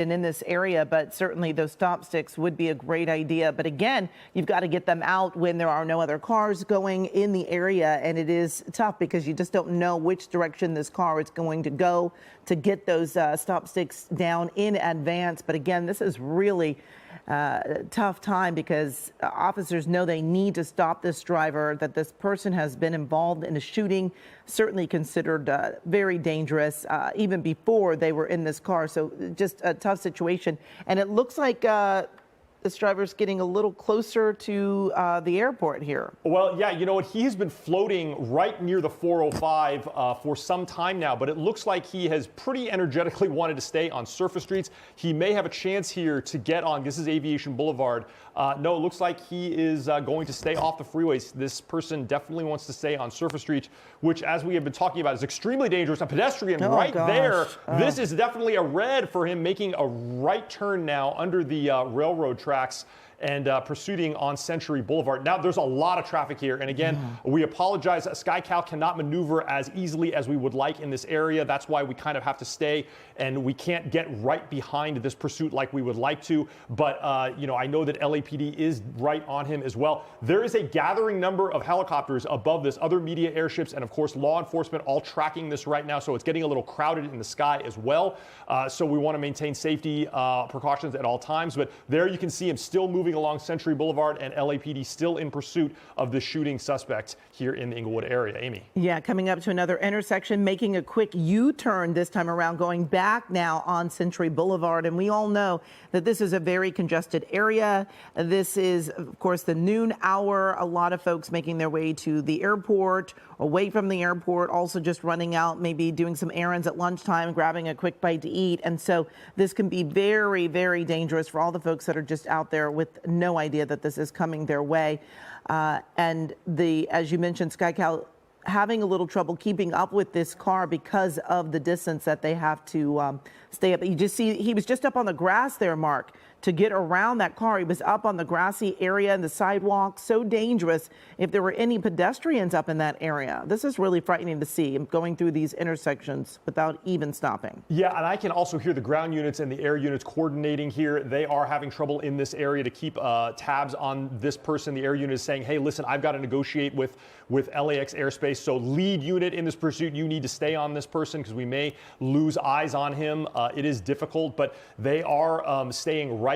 in this area, but certainly those stop sticks would be a great idea. But again, you've got to get them out when there are no other cars going in the area, and it is tough because you just don't know which direction this car is going to go to get those stop sticks down in advance. But again, this is really tough time because officers know they need to stop this driver, that this person has been involved in a shooting, certainly considered very dangerous even before they were in this car. So just a tough situation. And it looks like this driver's getting a little closer to the airport here. Well, yeah, you know what? He has been floating right near the 405 for some time now, but it looks like he has pretty energetically wanted to stay on surface streets. He may have a chance here to get on. This is Aviation Boulevard. No, it looks like he is going to stay off the freeways. This person definitely wants to stay on surface streets, which, as we have been talking about, is extremely dangerous. A pedestrian there. This is definitely a red for him, making a right turn now under the railroad tracks and proceeding on Century Boulevard. Now, there's a lot of traffic here. And again, we apologize. SkyCal cannot maneuver as easily as we would like in this area. That's why we kind of have to stay, and we can't get right behind this pursuit like we would like to. But, you know, I know that LAPD is right on him as well. There is a gathering number of helicopters above this, other media airships, and of course, law enforcement all tracking this right now. So it's getting a little crowded in the sky as well. So we want to maintain safety precautions at all times. But there you can see him still moving along Century Boulevard, and LAPD still in pursuit of the shooting suspect here in the Inglewood area. Amy. Yeah, coming up to another intersection, making a quick U-turn this time around, going back now on Century Boulevard. And we all know that this is a very congested area. This is, of course, the noon hour. A lot of folks making their way to the airport, away from the airport, also just running out, maybe doing some errands at lunchtime, grabbing a quick bite to eat. And so this can be very, very dangerous for all the folks that are just out there with no idea that this is coming their way. And as you mentioned, SkyCal having a little trouble keeping up with this car because of the distance that they have to stay up. You just see he was just up on the grass there, Mark, to get around that car. He was up on the grassy area and the sidewalk. So dangerous if there were any pedestrians up in that area. This is really frightening to see him going through these intersections without even stopping. Yeah, and I can also hear the ground units and the air units coordinating here. They are having trouble in this area to keep tabs on this person. The air unit is saying, hey, listen, I've got to negotiate with LAX airspace. So lead unit in this pursuit, you need to stay on this person because we may lose eyes on him. It is difficult, but they are staying right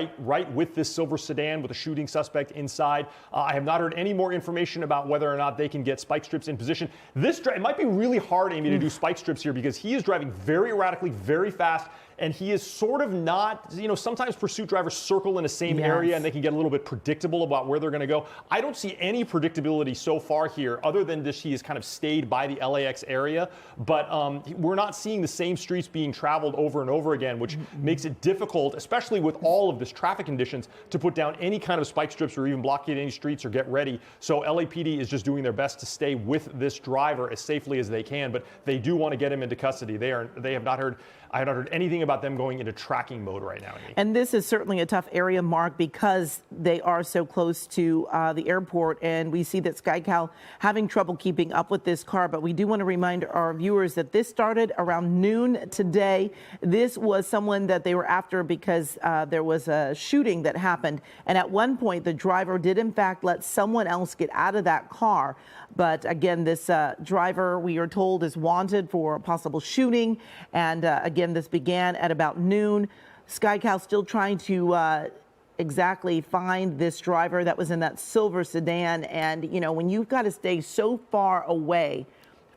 with this silver sedan with a shooting suspect inside. I have not heard any more information about whether or not they can get spike strips in position. It might be really hard, Amy, to do spike strips here because he is driving very erratically, very fast. And he is sort of not, you know, sometimes pursuit drivers circle in the same area and they can get a little bit predictable about where they're going to go. I don't see any predictability so far here other than this he has kind of stayed by the LAX area. But we're not seeing the same streets being traveled over and over again, which makes it difficult, especially with all of this traffic conditions, to put down any kind of spike strips or even blockade any streets or get ready. So LAPD is just doing their best to stay with this driver as safely as they can, but they do want to get him into custody. I have not heard anything about them going into tracking mode right now. Amy. And this is certainly a tough area, Mark, because they are so close to the airport. And we see that SkyCal having trouble keeping up with this car. But we do want to remind our viewers that this started around noon today. This was someone that they were after because there was a shooting that happened. And at one point, the driver did, in fact, let someone else get out of that car. But again, this driver, we are told, is wanted for a possible shooting. And again, this began at about noon. SkyCal still trying to exactly find this driver that was in that silver sedan. And, you know, when you've got to stay so far away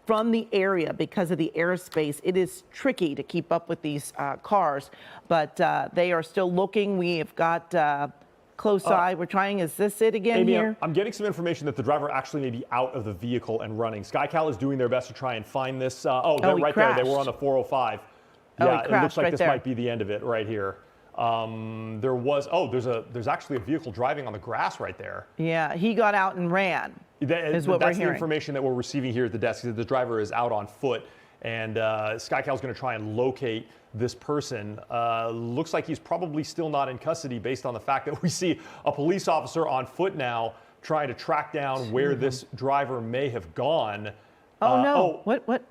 from the area because of the airspace, it is tricky to keep up with these cars. But they are still looking. We have got close eye. We're trying. Is this it again, Amy, here? I'm getting some information that the driver actually may be out of the vehicle and running. SkyCal is doing their best to try and find this. They're right there. They were on the 405. Yeah, it looks like this might be the end of it right here. There's actually a vehicle driving on the grass right there. Yeah, he got out and ran. That's the information that we're receiving here at the desk. The driver is out on foot, and SkyCal is going to try and locate this person. Looks like he's probably still not in custody based on the fact that we see a police officer on foot now trying to track down where this driver may have gone. Oh, no. What?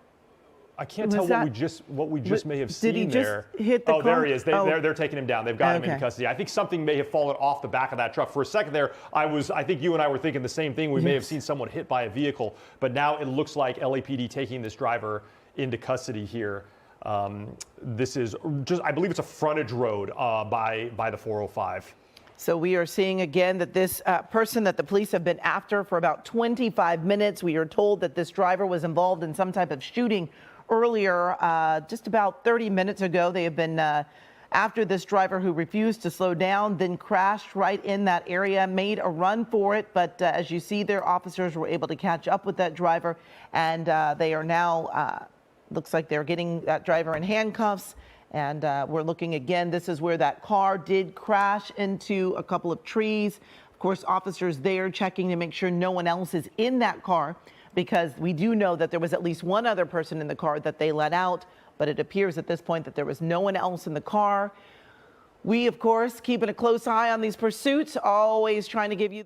I can't Was tell that- what we just may have seen Did he just there. hit the Oh, there car? he is. They're taking him down. They've got him in Okay. custody. I think something may have fallen off the back of that truck. For a second there, I think you and I were thinking the same thing. We may have seen someone hit by a vehicle, but now it looks like LAPD taking this driver into custody here. This is just, I believe it's a frontage road by the 405. So we are seeing again that this person that the police have been after for about 25 minutes. We are told that this driver was involved in some type of shooting earlier, just about 30 minutes ago. They have been after this driver who refused to slow down, then crashed right in that area, made a run for it. But as you see, their officers were able to catch up with that driver, and they are now, looks like they're getting that driver in handcuffs. And we're looking again, this is where that car did crash into a couple of trees. Of course, officers there checking to make sure no one else is in that car, because we do know that there was at least one other person in the car that they let out, but it appears at this point that there was no one else in the car. We, of course, keeping a close eye on these pursuits, always trying to give you